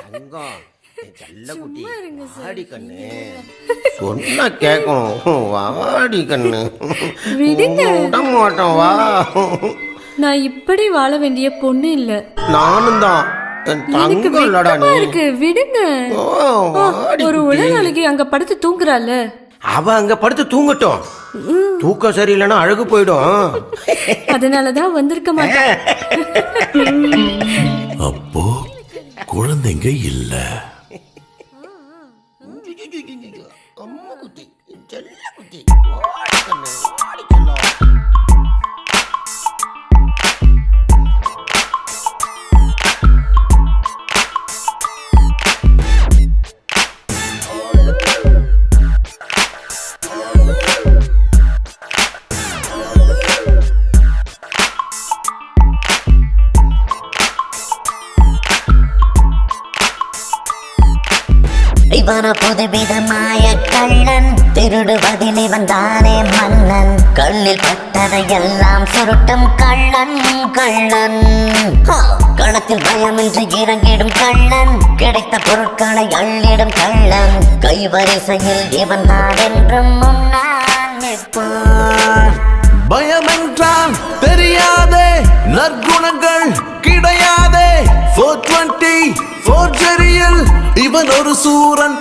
தங்கம் செல்ல குட்டி வாடி கண்ணு சொன்னா கேட்கணும் வாடி கண்ணு விடுங்க. விட மாட்டோம் வா. நான் இப்படி வாழ வேண்டிய பொண்ணு இல்ல. நானும் தான் என் எனக்கு தங்கம் இல்லடா வெக்கமா நீ. இருக்கு. விடுங்க. ஓ, வாடி ஒரு குட்டி. உலகாளிக்கு அங்க படுத்து தூங்குறாள். அவ அங்க படுத்து தூங்கட்டும். தூக்கம் சரியில்லைன்னா அழகு போயிடும். அதனாலதான் வந்திருக்க மாட்டேன். அப்போ குழந்தைங்க இல்ல. அம்மா குட்டி செல்ல குட்டி வாடி கண்ணு வாடி செல்லம். இவன புதுவிதமாய கள்ளன், திருடுவதில் இவன் தானே மன்னன். கண்ணில் பட்டதையெல்லாம் சுருட்டும் கள்ளன் கள்ளன். களத்தில் பயமின்றி இறங்கிடும் கள்ளன், கிடைத்த பொருட்களை அள்ளிடும் கள்ளன். கைவரிசையில் இவன் தான் என்றும் முன்னால் நிற்பான். பயமென்றால் தெரியாதே, நற்குணங்கள் கிடையாதே. 420 ஃபோர்ஜரியில் இவன் ஒரு சூரன்.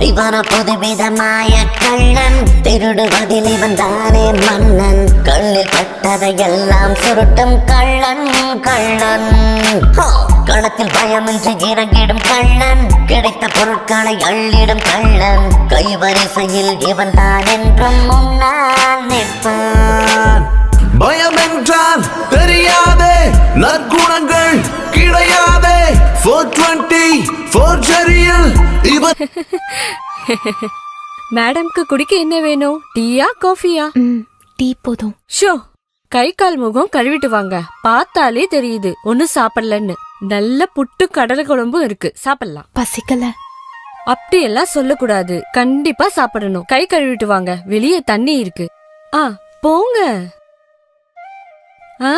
இவன புதுவிதமாய கள்ளன், திருடுவதில் இவன் தானே மன்னன். கண்ணில் பட்டதையெல்லாம் சுருட்டும் கள்ளன் கள்ளன். களத்தில் பயமின்றி இறங்கிடும் கள்ளன், கிடைத்த பொருட்களை அள்ளிடும் கள்ளன். கைவரிசையில் இவன் தான் என்றும் முன்னால் நிற்பான். பயமென்றால் தெரியாதே, நற்குணங்கள் கிடையாதே. 420 ஃபோர்ஜரியில் இவன். மேடம்க்கு குடிக்க என்ன வேணும்? டீயா காஃபியா? டீ போதும். ஷோ, கை கால் முகம் கழுவிட்டு வாங்க. பார்த்தாலே தெரியுது ஒன்னும் சாப்பிடலன்னு. நல்ல புட்டு கடலை குழம்பும் இருக்கு, சாப்பிடலாம். பசிக்கல. அப்படியெல்லாம் சொல்லக்கூடாது. கண்டிப்பா சாப்பிடணும். கை கழுவிட்டு வாங்க. வெளியே தண்ணி இருக்கு. போங்க. ஆ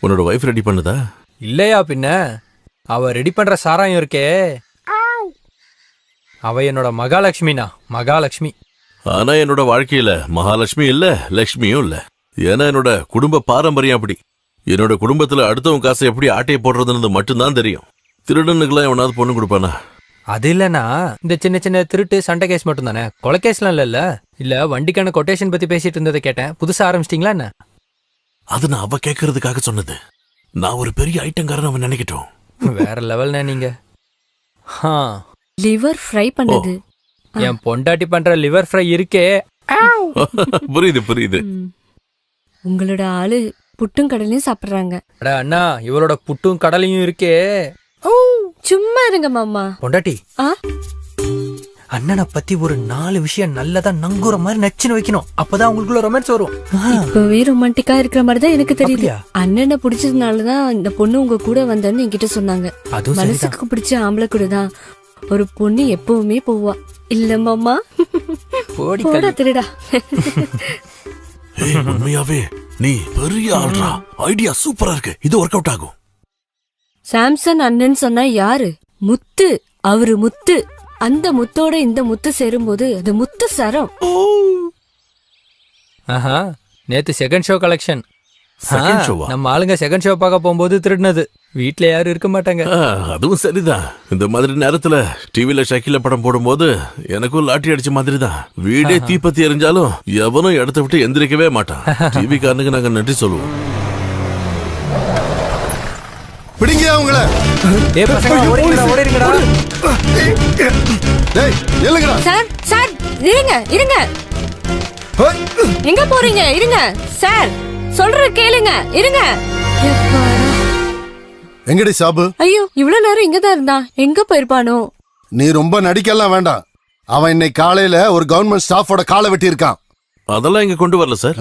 உன்னோட வைஃப் ரெடி பண்ணுதா? இல்லையா பின்ன, அவ ரெடி பண்ற சாராயம் இருக்கே, அவ என்னோட மகாலட்சுமினா, மகாலட்சுமி. ஆனா என்னோட வாழ்க்கையில மகாலட்சுமி இல்ல, லட்சுமியும் இல்ல. ஏன்னா என்னோட குடும்ப பாரம்பரியம் அப்படி. என்னோட குடும்பத்துல அடுத்தவங்க காசை எப்படி ஆட்டையை போடுறதுன்னு மட்டும்தான் தெரியும். திருடனுக்குலாம் எவனாவது பொண்ணு கொடுப்பானா? அது இல்லனா இந்த சின்ன சின்ன திருட்டு சண்டை கேஸ் மட்டும் தானே, கொலை கேஸ்லாம் இல்ல. இல்ல வண்டிக்கான கொட்டேஷன் பத்தி பேசிட்டு இருந்ததை கேட்டேன். புதுசா ஆரம்பிச்சிட்டீங்களா என்ன? அது நான் அவ கேட்கறதுக்காக சொன்னது. நான் ஒரு பெரிய ஐட்டங்காரன் அவன் நினைக்கட்டும். வேற லெவல்னா நீங்க. லிவர் ஃப்ரை பண்ணது. என் பொண்டாட்டி பண்ற லிவர் ஃப்ரை இருக்கே. புரியுது புரியுது. உங்களோட ஆளு புட்டும் கடலையும் சாப்பிடுறாங்க. அட அண்ணா, இவளோட புட்டும் கடலையும் இருக்கே. சும்மா இருங்க மாமா. பொண்டாட்டி, அண்ணனை பத்தி ஒரு 4 விஷயம் நல்லதா நங்குற மாதிரி நச்சுன்னு வைக்கணும். அப்பதான் உங்களுக்குள்ள ரொமான்ஸ் வரும். இப்பவே ரொமான்டிக்கா இருக்கிற மாதிரி தான் எனக்கு தெரியுது. அப்படியா? அண்ணனை பிடிச்சதுனாலதான் இந்த பொண்ணு உங்க கூட வந்தேன்னு என்கிட்ட சொன்னாங்க. அதுவும் சரிதான். மனசுக்கு பிடிச்ச ஆம்பளை கூட தான் ஒரு பொண்ணு எப்பவுமே போவா. இல்ல மாமா? போடி போடா கள்ளி. திருடா. ஏய், உண்மையாவே நீ பெரிய ஆள்றா. ஐடியா சூப்பரா இருக்கு. இது ஒர்க் அவுட் ஆகும். சாம்சன் அண்ணன் சொன்னா யாரு? முத்து. அவரு முத்து. அந்த முத்தோட இந்த முத்து சேரும்போது அது முத்து சரம். ஆஹா, நேத்து செகண்ட் ஷோ கலெக்ஷன். செகண்ட் ஷோவா? நம்ம ஆளுங்க செகண்ட் ஷோ பார்க்க போகும்போது திருடினது. வீட்ல யாரும் இருக்க மாட்டாங்க. அதுவும் சரிதான். இந்த மாதிரி நேரத்துல டிவில ஷக்கில படம் போடும்போது எனக்கும் லாட்டி அடிச்ச மாதிரி தான். வீடே தீப்பத்தி எரிஞ்சாலும் எவனும் இடத்த விட்டு எந்திரிக்கவே மாட்டான். டிவி காரனுக்கு நாங்க நன்றி சொல்லுவோம். பிடிங்க அவங்கள. ஏய் பசங்க, ஓடிங்கடா. டேய் நில்லுங்கடா. சார் சார் இருங்க இருங்க, ஹேய். எங்க போறீங்க? இருங்க சார், சொல்ற கேளுங்க, இருங்க. எப்பாடா. எங்கடி சாபு? ஐயோ, இவ்வளவு நேரம் இங்கதான் இருந்தான், எங்க போயிருப்பானோ? நீ ரொம்ப நடிக்கலாம் வேண்டாம். அவன் இன்னைக்கு காலையில ஒரு கவர்மெண்ட் ஸ்டாஃபோட காலை வெட்டி இருக்கான். அதெல்லாம் இங்க கொண்டு வரல சார்.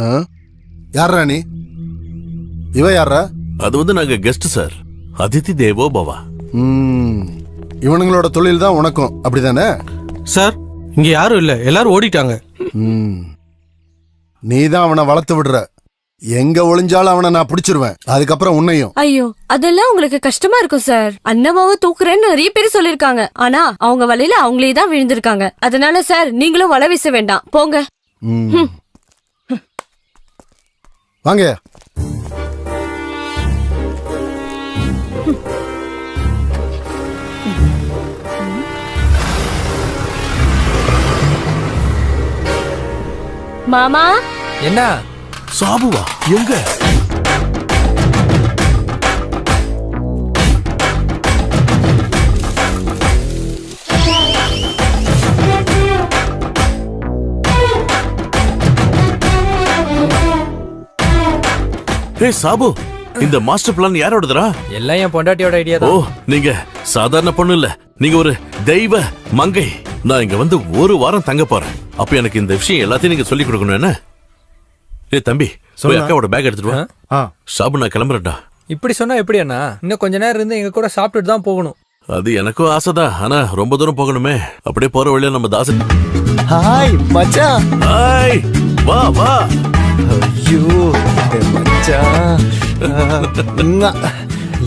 யாரா நீ? இவ யாரா? அது வந்து நாங்க கெஸ்ட் சார். அதிதி தேவோ பவா. இவனுங்களோட தொழில் தான் உனக்கும், அப்படிதானே? சார் இங்க யாரும் இல்ல, எல்லாரும் ஓடிட்டாங்க. நீ தான் அவனை வளர்த்து விடுற. எங்க ஒளிஞ்சாலும் அவனை நான் பிடிச்சிருவேன். அதுக்கப்புறம் உன்னையும். ஐயோ, அதெல்லாம் உங்களுக்கு கஷ்டமா இருக்கும் சார். அண்ணமாவை தூக்குறேன்னு நிறைய பேர் சொல்லிருக்காங்க. ஆனா அவங்க வலையில அவங்களே தான் விழுந்திருக்காங்க. அதனால சார், நீங்களும் வலை வீச வேண்டாம், போங்க. வாங்க. மாமா. என்ன சாபுவா? எங்க? ஏய் சாபு, இந்த மாஸ்டர் பிளான் யாரோடதுடா? எல்லாம் என் பொண்டாட்டியோட ஐடியா ஓ, தான். நீங்க சாதாரண பொண்ணு இல்ல, நீங்க ஒரு தெய்வ மங்கை. நான் இங்க வந்து ஒரு வாரம் தங்க போறேன். அப்ப எனக்கு இந்த விஷயம் எல்லாத்தையும் நீங்க சொல்லி கொடுக்கணும். என்ன? ஏய் தம்பி, போய் அக்காவோட பேக் எடுத்துட்டு வா. சாபு, நான் கிளம்புறேன்டா. இப்படி சொன்னா எப்படி அண்ணா? இன்னும் கொஞ்ச நேரம் இருந்து எங்க கூட சாப்பிட்டுட்டு தான் போகணும். அது எனக்கும் ஆசைதான், ஆனா ரொம்ப தூரம் போகணுமே. அப்படியே போற வழியில நம்ம தாசன். ஹாய் மச்சான். ஹாய், வா வா. ஐயோ மச்சான்,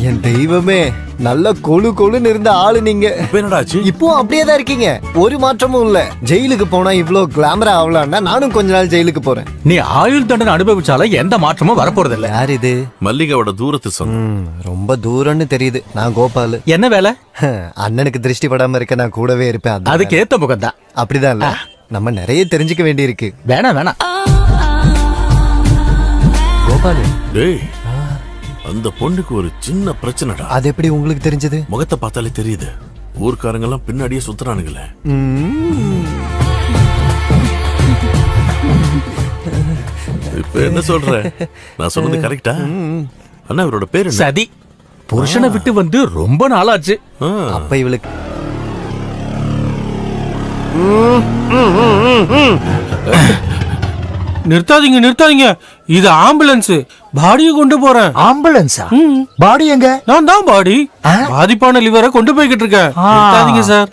என் தெய்வமே, நல்ல கொழு கொழுன்னு இருந்த ஆளு நீங்க. என்னடாச்சு? இப்போ அப்படியே தான் இருக்கீங்க, ஒரு மாற்றமும் இல்ல. ஜெயிலுக்கு போனா இவ்ளோ கிளாமரா ஆகலாம்னா நானும் கொஞ்ச நாள் ஜெயிலுக்கு போறேன். நீ ஆயுள் தண்டனை அனுபவிச்சாலும் எந்த மாற்றமும் வரப்போறது இல்ல. யார் இது? மல்லிகாவோட தூரத்து சொன்ன. ரொம்ப தூரம்னு தெரியுது. நான் கோபாலு. என்ன வேலை? அண்ணனுக்கு திருஷ்டி படாம இருக்க நான் கூடவே இருப்பேன். அதுக்கு ஏத்த முகம் தான். அப்படிதான் இல்ல, நம்ம நிறைய தெரிஞ்சுக்க வேண்டி இருக்கு. வேணாம் வேணாம். கோபாலு, டேய், அந்த பொண்ணுக்கு ஒரு சின்ன பிரச்சனைடா. அது எப்படி உங்களுக்கு தெரிஞ்சது? முகத்தை பார்த்தாலே தெரியுது. ஊர்க்காரங்க எல்லாம் பின்னாடியே சுத்துறானுங்களே. இப்ப என்ன சொல்ற? நான் சொன்னது கரெக்டா? அண்ணா, இவரோட பேரு என்ன? சதி. புருஷனை விட்டு வந்து ரொம்ப நாளாச்சு. அப்ப இவளுக்கு நிறுத்தாதீங்க நிறுத்தாதீங்க, இது ஆம்புலன்ஸ். பாடியை கொண்டு போறேன். ஆம்புலன்ஸா? பாடி எங்க? நான் தான் பாடி. பாதிப்பான லிவரை கொண்டு போய்கிட்டு இருக்கேன். நிறுத்தாதீங்க சார்.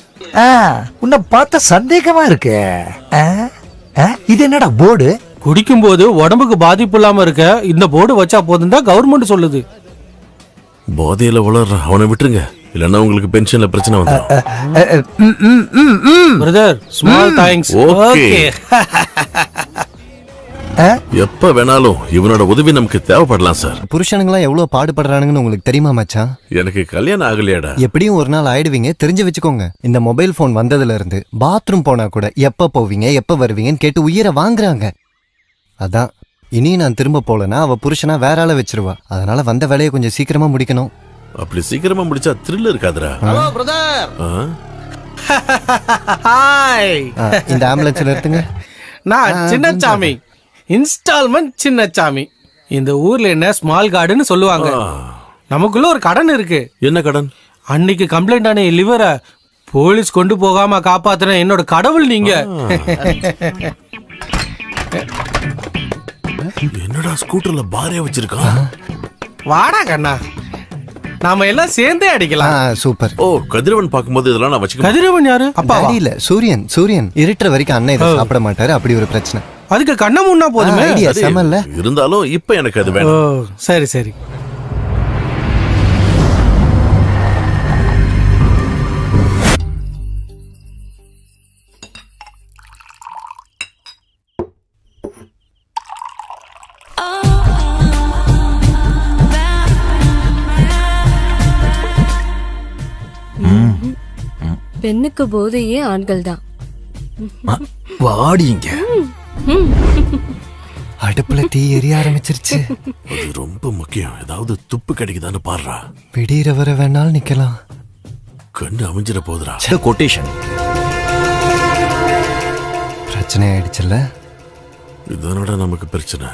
உன்னை பார்த்த சந்தேகமா இருக்கு. இது என்னடா போர்டு? குடிக்கும் போது உடம்புக்கு பாதிப்பு இல்லாம இருக்க இந்த போர்டு வச்சா போதும் தான் கவர்மெண்ட் சொல்லுது. போதையில உளர்ற அவனை விட்டுருங்க, இல்லன்னா உங்களுக்கு பென்ஷன்ல பிரச்சனை வந்துடும். Brother, small thanks. ஓகே. எப்ப வேணாலும் இவனோட உதவி நமக்கு தேவைப்படலாம் சார். புருஷனுங்களாம் எவ்வளவு பாடுபடுறானுங்கன்னு உங்களுக்கு தெரியுமா மச்சான்? எனக்கு கல்யாணம் ஆகலையாடா. எப்படியும் ஒரு நாள் ஆயிடுவீங்க, தெரிஞ்சு வச்சுக்கோங்க. இந்த மொபைல் போன் வந்ததுல இருந்து பாத்ரூம் போனா கூட எப்ப போவீங்க எப்ப வருவீங்கன்னு கேட்டு உயிரை வாங்குறாங்க. அதான் இனி நான் திரும்ப போலனா அவ புருஷனா வேற ஆள வச்சிருவா. அதனால வந்த வேலையை கொஞ்சம் சீக்கிரமா முடிக்கணும். அப்படி சீக்கிரமா முடிச்சா த்ரில் இருக்காதுடா. Hello brother. ஹாய். இந்த ஆம்புலன்ஸ்ல எடுத்துங்க. நான் சின்னச்சாமி, இன்ஸ்டால்மெண்ட் சின்னச்சாமி. இந்த ஊர்ல என்ன ஸ்மால் கார்டுன்னு சொல்லுவாங்க. நமக்குள்ள ஒரு கடன் இருக்கு. என்ன கடன்? அன்னைக்கு கம்ப்ளைண்ட் ஆன லிவரை போலீஸ் கொண்டு போகாம காப்பாத்துன என்னோட கடவுள் நீங்க. என்னடா ஸ்கூட்டர்ல பாரே வச்சிருக்கான்? வாடா கண்ணா, நாம எல்லாம் சேர்ந்தே அடிக்கலாம். சூப்பர். ஓ, கதிரவன் பாக்கும்போது இதெல்லாம் நான் வச்சுக்க. கதிரவன் யாரு? அப்பா இல்ல, சூரியன். சூரியன் இருட்டுற வரைக்கும் அண்ணன் இதை சாப்பிட மாட்டாரு. அப்படி ஒரு பிரச்சனை. அதுக்கு கண்ண முன்னா போதுமே. ஐடியா செமல்ல. இருந்தாலும் இப்ப எனக்கு அது ஓ, வேணும். சரி சரி. பெண்ணுக்கு போதையே ஆண்கள் தான். வாடிங்க. அடுப்புல தீ எரிய ஆரம்பிச்சிருச்சு. அது ரொம்ப முக்கியம். ஏதாவது துப்பு கிடைக்குதான்னு பாடுறா. விடியற வர வேணாலும் நிக்கலாம். கண்ணு அமைஞ்சிட போதுரா. கொட்டேஷன் பிரச்சனை ஆயிடுச்சுல்ல? இதனோட நமக்கு பிரச்சனை